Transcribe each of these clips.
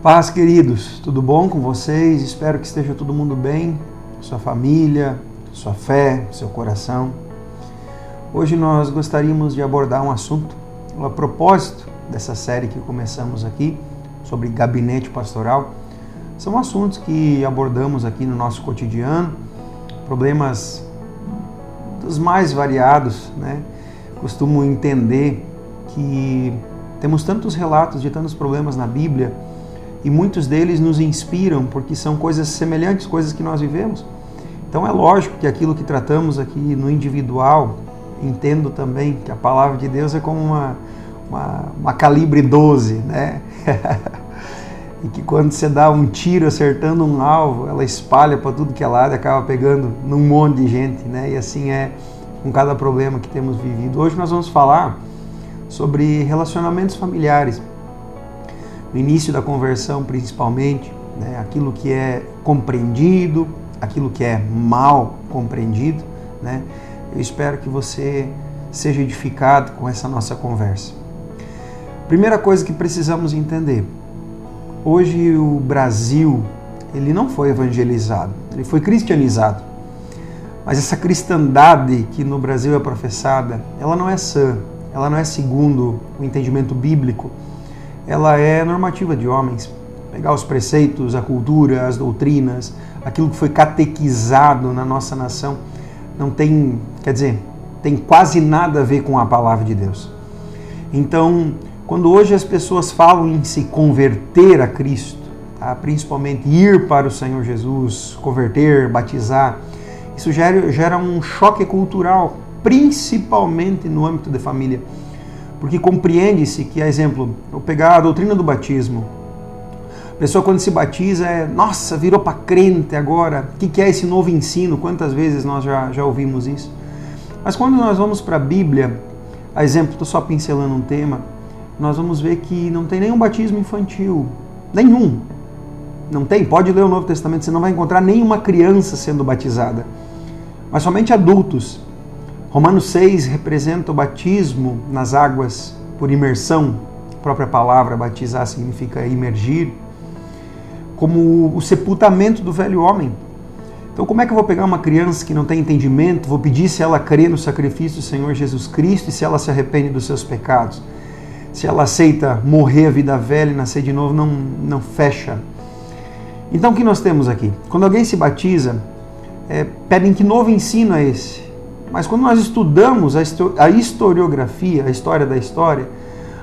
Paz, queridos, tudo bom com vocês? Espero que esteja todo mundo bem, sua família, sua fé, seu coração. Hoje nós gostaríamos de abordar um assunto, a propósito dessa série que começamos aqui, sobre gabinete pastoral. São assuntos que abordamos aqui no nosso cotidiano, problemas dos mais variados, né? Costumo entender que temos tantos relatos de tantos problemas na Bíblia e muitos deles nos inspiram porque são coisas semelhantes, coisas que nós vivemos. Então é lógico que aquilo que tratamos aqui no individual, entendo também que a palavra de Deus é como uma calibre 12, né? E que quando você dá um tiro acertando um alvo, ela espalha para tudo que é lado e acaba pegando num monte de gente, né? E assim é com cada problema que temos vivido. Hoje nós vamos falar sobre relacionamentos familiares. No início da conversão, principalmente, né? Aquilo que é compreendido, aquilo que é mal compreendido, né? Eu espero que você seja edificado com essa nossa conversa. Primeira coisa que precisamos entender: hoje o Brasil, ele não foi evangelizado, ele foi cristianizado. Mas essa cristandade que no Brasil é professada, ela não é sã, ela não é segundo o entendimento bíblico, ela é normativa de homens. Pegar os preceitos, a cultura, as doutrinas, aquilo que foi catequizado na nossa nação, não tem, tem quase nada a ver com a palavra de Deus. Então, quando hoje as pessoas falam em se converter a Cristo, tá? Principalmente ir para o Senhor Jesus, converter, batizar, isso gera um choque cultural, principalmente no âmbito da família. Porque compreende-se que, exemplo, eu pegar a doutrina do batismo, a pessoa quando se batiza nossa, virou para crente agora, o que é esse novo ensino? Quantas vezes nós já ouvimos isso? Mas quando nós vamos para a Bíblia, a exemplo, estou só pincelando um tema, nós vamos ver que não tem nenhum batismo infantil, nenhum. Não tem, pode ler o Novo Testamento, você não vai encontrar nenhuma criança sendo batizada, mas somente adultos. Romanos 6 representa o batismo nas águas por imersão, a própria palavra batizar significa imergir, como o sepultamento do velho homem. Então como é que eu vou pegar uma criança que não tem entendimento, vou pedir se ela crê no sacrifício do Senhor Jesus Cristo e se ela se arrepende dos seus pecados? Se ela aceita morrer a vida velha e nascer de novo, não fecha. Então o que nós temos aqui? Quando alguém se batiza, pedem que novo ensino é esse? Mas quando nós estudamos a historiografia, a história da história,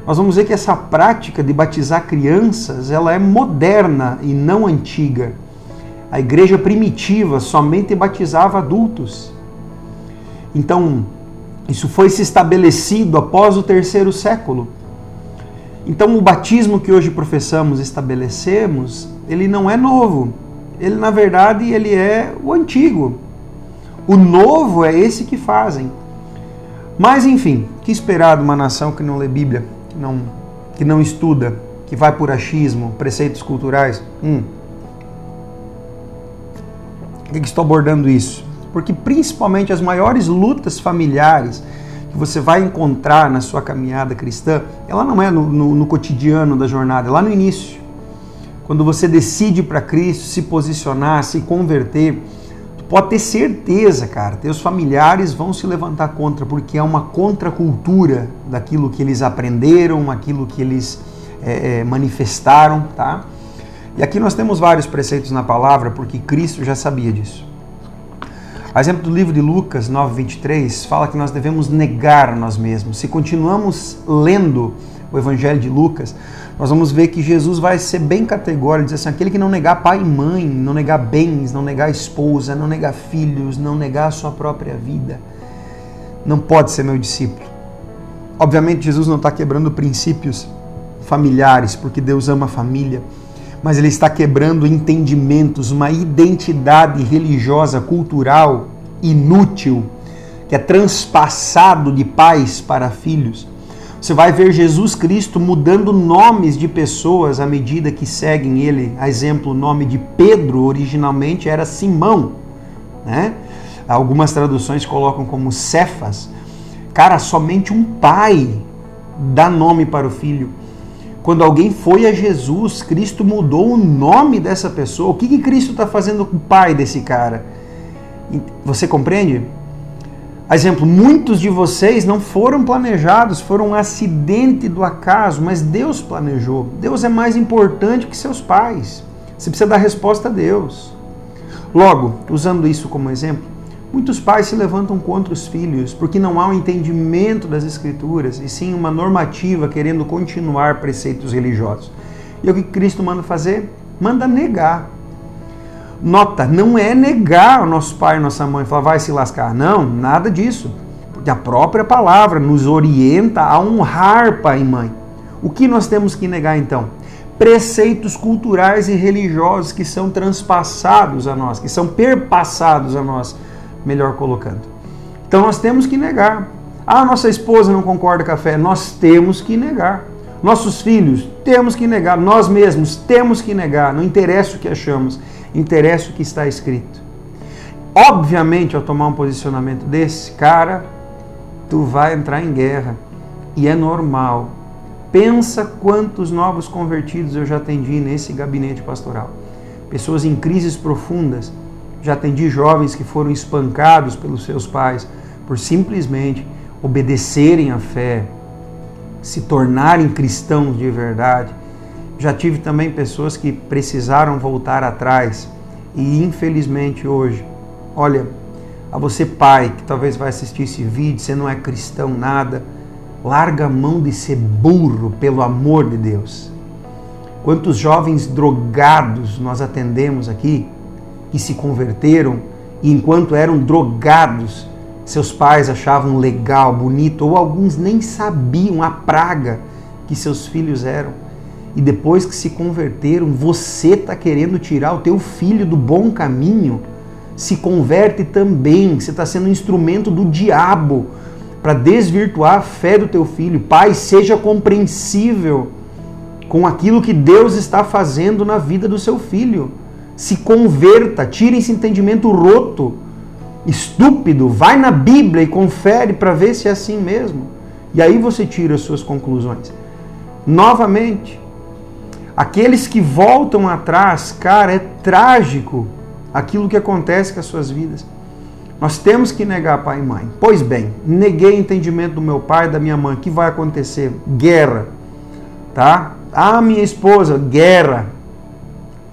nós vamos ver que essa prática de batizar crianças, ela é moderna e não antiga. A igreja primitiva somente batizava adultos. Então, isso foi se estabelecido após o 3º século. Então, o batismo que hoje professamos, estabelecemos, ele não é novo. Ele, na verdade, ele é o antigo. O novo é esse que fazem. Mas, enfim, que esperar de uma nação que não lê Bíblia, que não estuda, que vai por achismo, preceitos culturais? Por que estou abordando isso? Porque, principalmente, as maiores lutas familiares que você vai encontrar na sua caminhada cristã, ela não é no cotidiano da jornada, é lá no início. Quando você decide para Cristo, se posicionar, se converter, pode ter certeza, cara, teus familiares vão se levantar contra, porque é uma contracultura daquilo que eles aprenderam, aquilo que eles manifestaram, tá? E aqui nós temos vários preceitos na palavra, porque Cristo já sabia disso. A exemplo do livro de Lucas 9:23, fala que nós devemos negar a nós mesmos. Se continuamos lendo o Evangelho de Lucas, nós vamos ver que Jesus vai ser bem categórico, dizer assim, aquele que não negar pai e mãe, não negar bens, não negar esposa, não negar filhos, não negar a sua própria vida, não pode ser meu discípulo. Obviamente Jesus não está quebrando princípios familiares, porque Deus ama a família, mas Ele está quebrando entendimentos, uma identidade religiosa, cultural, inútil, que é transpassado de pais para filhos. Você vai ver Jesus Cristo mudando nomes de pessoas à medida que seguem Ele. A exemplo, o nome de Pedro originalmente era Simão, né? Algumas traduções colocam como Cefas. Cara, somente um pai dá nome para o filho. Quando alguém foi a Jesus, Cristo mudou o nome dessa pessoa. O que Cristo está fazendo com o pai desse cara? Você compreende? Exemplo, muitos de vocês não foram planejados, foram um acidente do acaso, mas Deus planejou. Deus é mais importante que seus pais. Você precisa dar resposta a Deus. Logo, usando isso como exemplo, muitos pais se levantam contra os filhos porque não há um entendimento das Escrituras e sim uma normativa querendo continuar preceitos religiosos. E o que Cristo manda fazer? Manda negar. Nota, não é negar o nosso pai e nossa mãe, falar vai se lascar. Não, nada disso. Porque a própria palavra nos orienta a honrar pai e mãe. O que nós temos que negar então? Preceitos culturais e religiosos que são transpassados a nós, que são perpassados a nós, melhor colocando. Então nós temos que negar. Ah, nossa esposa não concorda com a fé. Nós temos que negar. Nossos filhos, temos que negar. Nós mesmos, temos que negar. Não interessa o que achamos, interessa o que está escrito. Obviamente, ao tomar um posicionamento desse, cara, tu vai entrar em guerra. E é normal. Pensa quantos novos convertidos eu já atendi nesse gabinete pastoral. Pessoas em crises profundas. Já atendi jovens que foram espancados pelos seus pais por simplesmente obedecerem à fé, se tornarem cristãos de verdade. Já tive também pessoas que precisaram voltar atrás e infelizmente hoje, olha, a você pai que talvez vai assistir esse vídeo, você não é cristão nada, larga a mão de ser burro, pelo amor de Deus. Quantos jovens drogados nós atendemos aqui, que se converteram e enquanto eram drogados, seus pais achavam legal, bonito, ou alguns nem sabiam a praga que seus filhos eram. E depois que se converteram, você está querendo tirar o teu filho do bom caminho, se converte também, você está sendo um instrumento do diabo para desvirtuar a fé do teu filho. Pai, seja compreensível com aquilo que Deus está fazendo na vida do seu filho. Se converta, tire esse entendimento roto, estúpido, vai na Bíblia e confere para ver se é assim mesmo. E aí você tira as suas conclusões. Novamente, aqueles que voltam atrás, cara, é trágico aquilo que acontece com as suas vidas. Nós temos que negar pai e mãe. Pois bem, neguei o entendimento do meu pai e da minha mãe. O que vai acontecer? Guerra. Tá? Ah, minha esposa, guerra.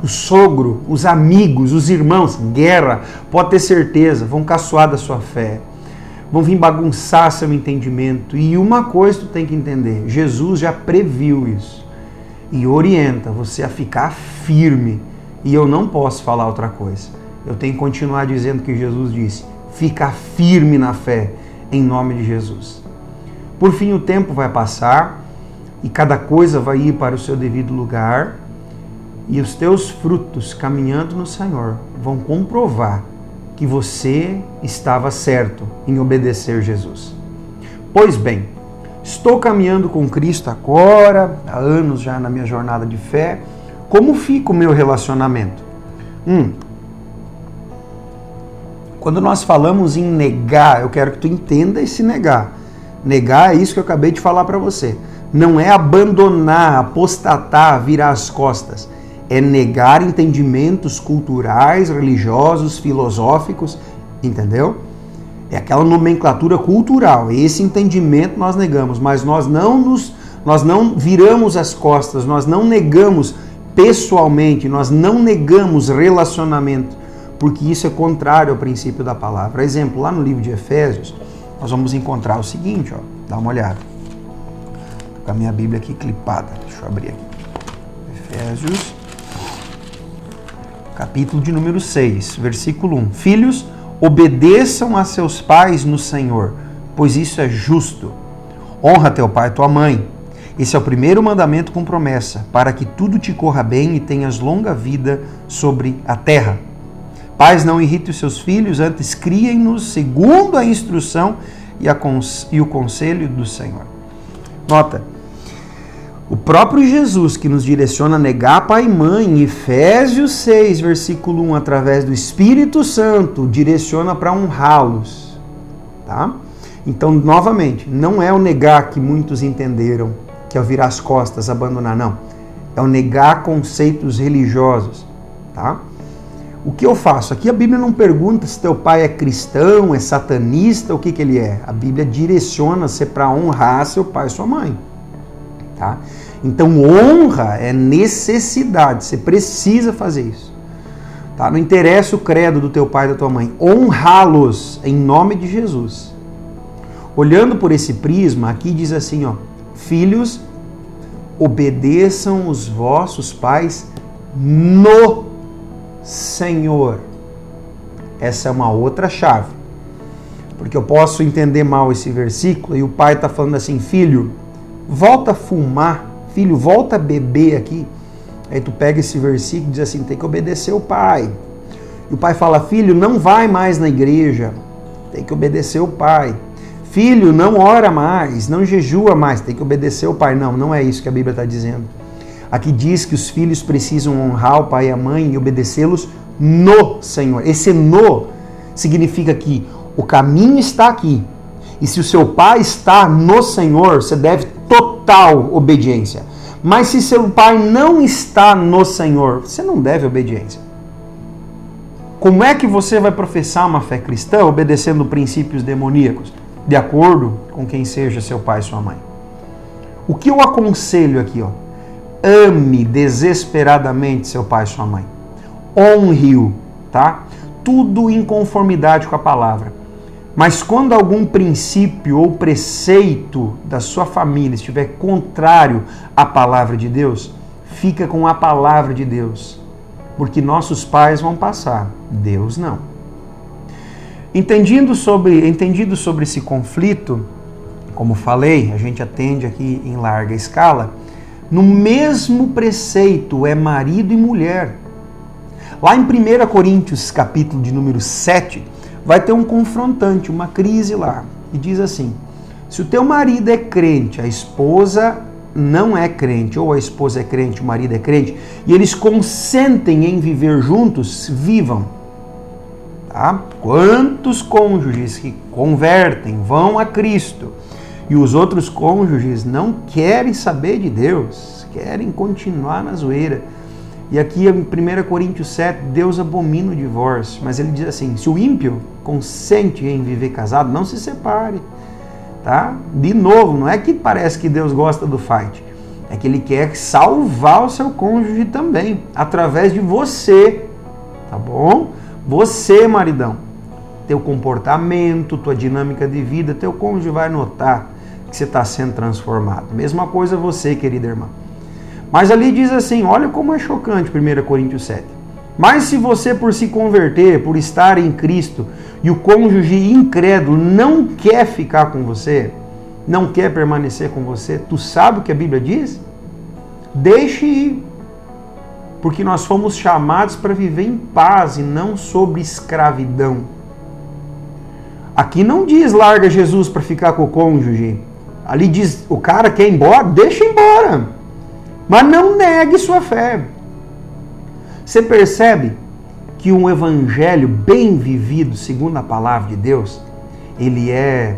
O sogro, os amigos, os irmãos, guerra. Pode ter certeza, vão caçoar da sua fé. Vão vir bagunçar seu entendimento. E uma coisa tu tem que entender, Jesus já previu isso. E orienta você a ficar firme. E eu não posso falar outra coisa. Eu tenho que continuar dizendo o que Jesus disse. Fica firme na fé, em nome de Jesus. Por fim, o tempo vai passar e cada coisa vai ir para o seu devido lugar e os teus frutos, caminhando no Senhor, vão comprovar que você estava certo em obedecer Jesus. Pois bem, estou caminhando com Cristo agora, há anos já na minha jornada de fé. Como fica o meu relacionamento? Quando nós falamos em negar, eu quero que tu entenda esse negar. Negar é isso que eu acabei de falar para você. Não é abandonar, apostatar, virar as costas. É negar entendimentos culturais, religiosos, filosóficos, entendeu? É aquela nomenclatura cultural. Esse entendimento nós negamos, mas nós não viramos as costas, nós não negamos pessoalmente, nós não negamos relacionamento, porque isso é contrário ao princípio da palavra. Exemplo, lá no livro de Efésios, nós vamos encontrar o seguinte, ó, dá uma olhada. Tô com a minha Bíblia aqui clipada, deixa eu abrir aqui. Efésios, capítulo de número 6, versículo 1. Filhos, obedeçam a seus pais no Senhor, pois isso é justo. Honra teu pai e tua mãe. Esse é o primeiro mandamento com promessa, para que tudo te corra bem e tenhas longa vida sobre a terra. Pais, não irritem os seus filhos, antes criem-nos segundo a instrução e o conselho do Senhor. Nota, o próprio Jesus que nos direciona a negar pai e mãe, em Efésios 6, versículo 1, através do Espírito Santo, direciona para honrá-los. Tá? Então, novamente, não é o negar que muitos entenderam. que é o virar as costas, abandonar, não. É o negar conceitos religiosos, tá? O que eu faço? Aqui a Bíblia não pergunta se teu pai é cristão, é satanista, o que ele é. A Bíblia direciona você para honrar seu pai e sua mãe, tá? Então honra é necessidade, você precisa fazer isso, tá? Não interessa o credo do teu pai e da tua mãe, honrá-los em nome de Jesus. Olhando por esse prisma, aqui diz assim, ó, filhos, obedeçam os vossos pais no Senhor. Essa é uma outra chave. Porque eu posso entender mal esse versículo e o pai está falando assim, filho, volta a fumar, filho, volta a beber aqui. Aí tu pega esse versículo e diz assim, tem que obedecer o pai. E o pai fala, filho, não vai mais na igreja, tem que obedecer o pai. Filho, não ora mais, não jejua mais, tem que obedecer o pai. Não, não é isso que a Bíblia está dizendo. Aqui diz que os filhos precisam honrar o pai e a mãe e obedecê-los no Senhor. Esse no significa que o caminho está aqui. E se o seu pai está no Senhor, você deve total obediência. Mas se seu pai não está no Senhor, você não deve obediência. Como é que você vai professar uma fé cristã obedecendo princípios demoníacos? De acordo com quem seja seu pai e sua mãe. O que eu aconselho aqui, ó? Ame desesperadamente seu pai e sua mãe. Honre-o, tá? Tudo em conformidade com a palavra. Mas quando algum princípio ou preceito da sua família estiver contrário à palavra de Deus, fica com a palavra de Deus. Porque nossos pais vão passar, Deus não. Entendido sobre esse conflito, como falei, a gente atende aqui em larga escala, no mesmo preceito é marido e mulher. Lá em 1 Coríntios, capítulo de número 7, vai ter um confrontante, uma crise lá. E diz assim, se o teu marido é crente, a esposa não é crente, ou a esposa é crente, o marido é crente, e eles consentem em viver juntos, vivam. Tá? Quantos cônjuges que convertem, vão a Cristo, e os outros cônjuges não querem saber de Deus, querem continuar na zoeira. E aqui em 1 Coríntios 7, Deus abomina o divórcio, mas ele diz assim, se o ímpio consente em viver casado, não se separe. Tá? De novo, não é que parece que Deus gosta do fight, é que ele quer salvar o seu cônjuge também, através de você, tá bom? Você, maridão, teu comportamento, tua dinâmica de vida, teu cônjuge vai notar que você está sendo transformado. Mesma coisa você, querida irmã. Mas ali diz assim, olha como é chocante 1 Coríntios 7. Mas se você por se converter, por estar em Cristo, e o cônjuge incrédulo não quer ficar com você, não quer permanecer com você, tu sabe o que a Bíblia diz? Deixe ir. Porque nós fomos chamados para viver em paz e não sobre escravidão. Aqui não diz larga Jesus para ficar com o cônjuge. Ali diz, o cara quer ir embora, deixa embora. Mas não negue sua fé. Você percebe que um evangelho bem vivido, segundo a palavra de Deus, ele é...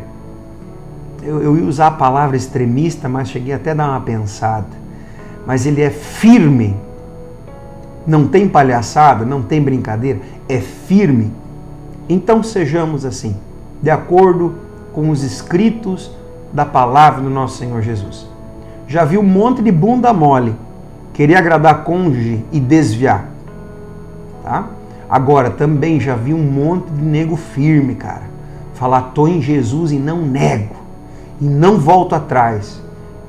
Eu ia usar a palavra extremista, mas cheguei até a dar uma pensada. Mas ele é firme. Não tem palhaçada, não tem brincadeira, é firme. Então sejamos assim, de acordo com os escritos da palavra do nosso Senhor Jesus. Já vi um monte de bunda mole, querer agradar cônjuge e desviar. Tá? Agora, também já vi um monte de nego firme, cara. Falar, tô em Jesus e não nego, e não volto atrás.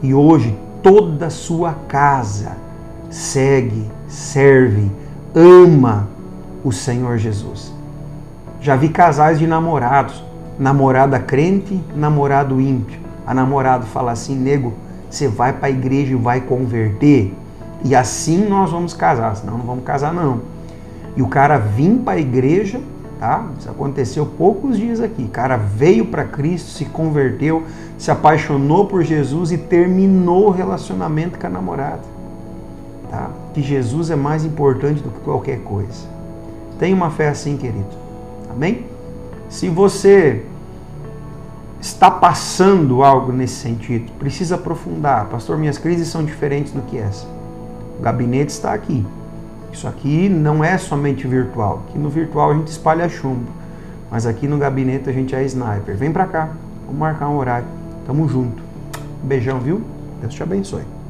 E hoje, toda a sua casa segue, serve, ama o Senhor Jesus. Já vi casais de namorados, namorada crente, namorado ímpio. A namorada fala assim, nego, você vai para a igreja e vai converter, e assim nós vamos casar, senão não vamos casar não. E o cara vim para a igreja, tá? Isso aconteceu poucos dias aqui. O cara veio para Cristo, se converteu, se apaixonou por Jesus e terminou o relacionamento com a namorada. Tá? Que Jesus é mais importante do que qualquer coisa. Tenha uma fé assim, querido. Amém? Se você está passando algo nesse sentido, precisa aprofundar. Pastor, minhas crises são diferentes do que essa. O gabinete está aqui. Isso aqui não é somente virtual. Aqui no virtual a gente espalha chumbo, mas aqui no gabinete a gente é sniper. Vem pra cá, vamos marcar um horário. Tamo junto. Um beijão, viu? Deus te abençoe.